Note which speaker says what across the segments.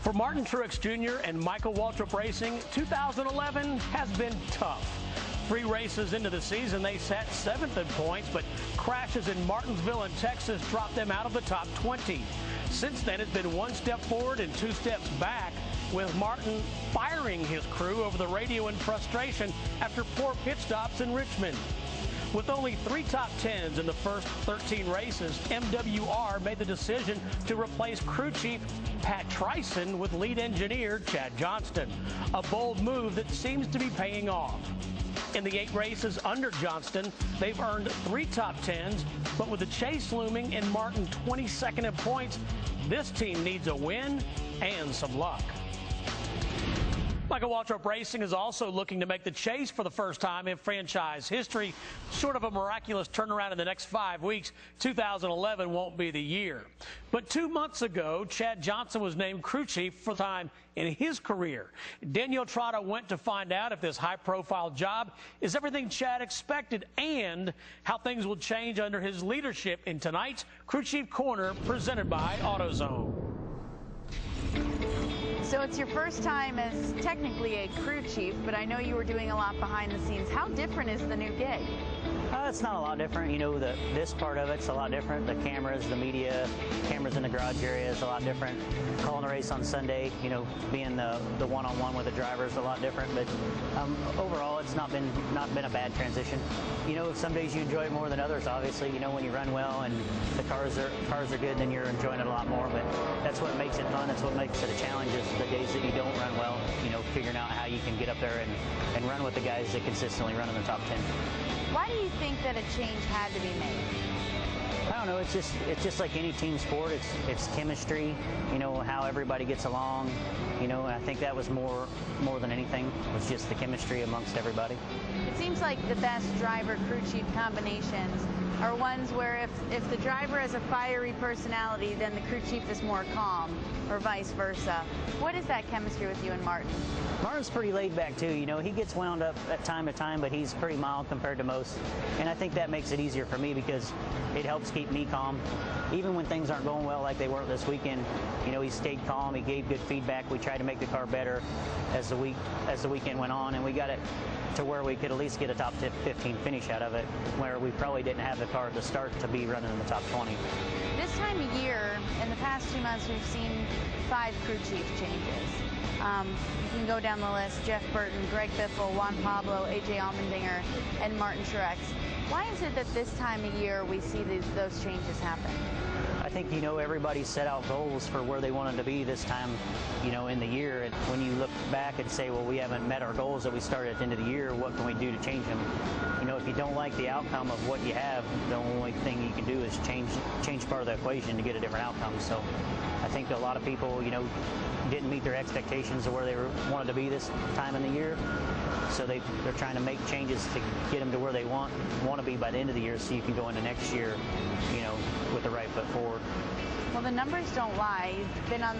Speaker 1: For Martin Truex Jr. and Michael Waltrip Racing, 2011 has been tough. 3 races into the season, they sat 7th in points, but crashes in Martinsville and Texas dropped them out of the top 20. Since then, it's been 1 step forward and 2 steps back, with Martin firing his crew over the radio in frustration after poor pit stops in Richmond. With only 3 top 10s in the first 13 races, MWR made the decision to replace crew chief Pat Tryson with lead engineer Chad Johnston, a bold move that seems to be paying off. In the 8 races under Johnston, they've earned 3 top 10s, but with the chase looming and Martin 22nd in points, this team needs a win and some luck. Michael Waltrip Racing is also looking to make the chase for the first time in franchise history. Short of a miraculous turnaround in the next 5 weeks, 2011 won't be the year. But 2 months ago, Chad Johnston was named crew chief for the time in his career. Danielle Trotta went to find out if this high-profile job is everything Chad expected and how things will change under his leadership in tonight's Crew Chief Corner presented by AutoZone.
Speaker 2: So it's your first time as technically a crew chief, but I know you were doing a lot behind the scenes. How different is the new gig?
Speaker 3: It's not a lot different. You know, this part of it's a lot different. The cameras, the media, cameras in the garage area is a lot different. Calling a race on Sunday, you know, being the one-on-one with the driver is a lot different. But overall, it's not been a bad transition. You know, some days you enjoy it more than others. Obviously, you know, when you run well and the cars are good, then you're enjoying it a lot more. But that's what makes it fun. That's what makes it a challenge. Is the days that you don't run well. You know, figuring out how you can get up there and run with the guys that consistently run in the top 10.
Speaker 2: Why do you think that a change had to be made?
Speaker 3: I don't know. It's just like any team sport. It's chemistry. You know, how everybody gets along. You know, and I think that was more than anything was just the chemistry amongst everybody.
Speaker 2: It seems like the best driver-crew chief combinations are ones where if the driver has a fiery personality, then the crew chief is more calm, or vice versa. What is that chemistry with you and Martin?
Speaker 3: Martin's pretty laid back too. You know, he gets wound up at time to time, but he's pretty mild compared to most. And I think that makes it easier for me because it helps keep me calm. Even when things aren't going well like they weren't this weekend, you know, he stayed calm, he gave good feedback. We tried to make the car better as the weekend went on, and we got it to where we could at least get a top 15 finish out of it, where we probably didn't have the car at the start to be running in the top 20.
Speaker 2: This time of year, in the past 2 months, we've seen 5 crew chief changes. You can go down the list: Jeff Burton, Greg Biffle, Juan Pablo, AJ Allmendinger, and Martin Truex. Why is it that this time of year we see those changes happen?
Speaker 3: I think, you know, everybody set out goals for where they wanted to be this time, you know, in the year. And when you look back and say, well, we haven't met our goals that we started at the end of the year, what can we do to change them? You know, if you don't like the outcome of what you have, the only thing you can do is change part of the equation to get a different outcome. So I think a lot of people, you know, didn't meet their expectations of where they wanted to be this time in the year. So they're trying to make changes to get them to where they want to be by the end of the year, so you can go into next year, you know, with the right foot forward.
Speaker 2: Well, the numbers don't lie. You've been on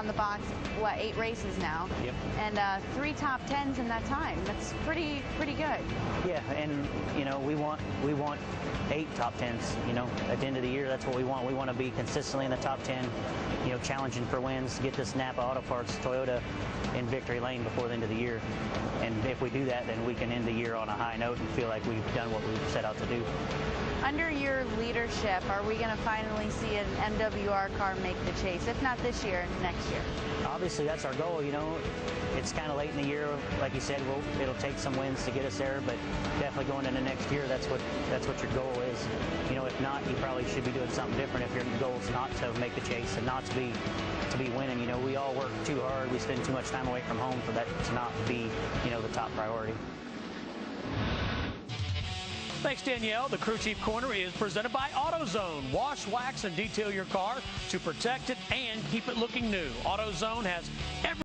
Speaker 2: the box, what, 8 races now?
Speaker 3: Yep.
Speaker 2: And 3 top 10s in that time. That's pretty good.
Speaker 3: Yeah, and you know, we want 8 top 10s. You know, at the end of the year, that's what we want. We want to be consistently in the top 10. You know, challenging for wins, get this Napa Auto Parts Toyota in victory lane before the end of the year. And if we do that, then we can end the year on a high note and feel like we've done what we've set out to do.
Speaker 2: Under your leadership, are we going to finally see an MWR car make the chase? If not this year, next year?
Speaker 3: Obviously, that's our goal. You know, it's kind of late in the year. Like you said, it'll take some wins to get us there, but definitely going into next year, that's what your goal is. You know, if not, you probably should be doing something different if your goal is not to make the chase and not to be winning. You know, we all work too hard. We spend too much time away from home for that to not be, you know, the top priority.
Speaker 1: Thanks, Danielle. The Crew Chief Corner is presented by AutoZone. Wash, wax, and detail your car to protect it and keep it looking new. AutoZone has every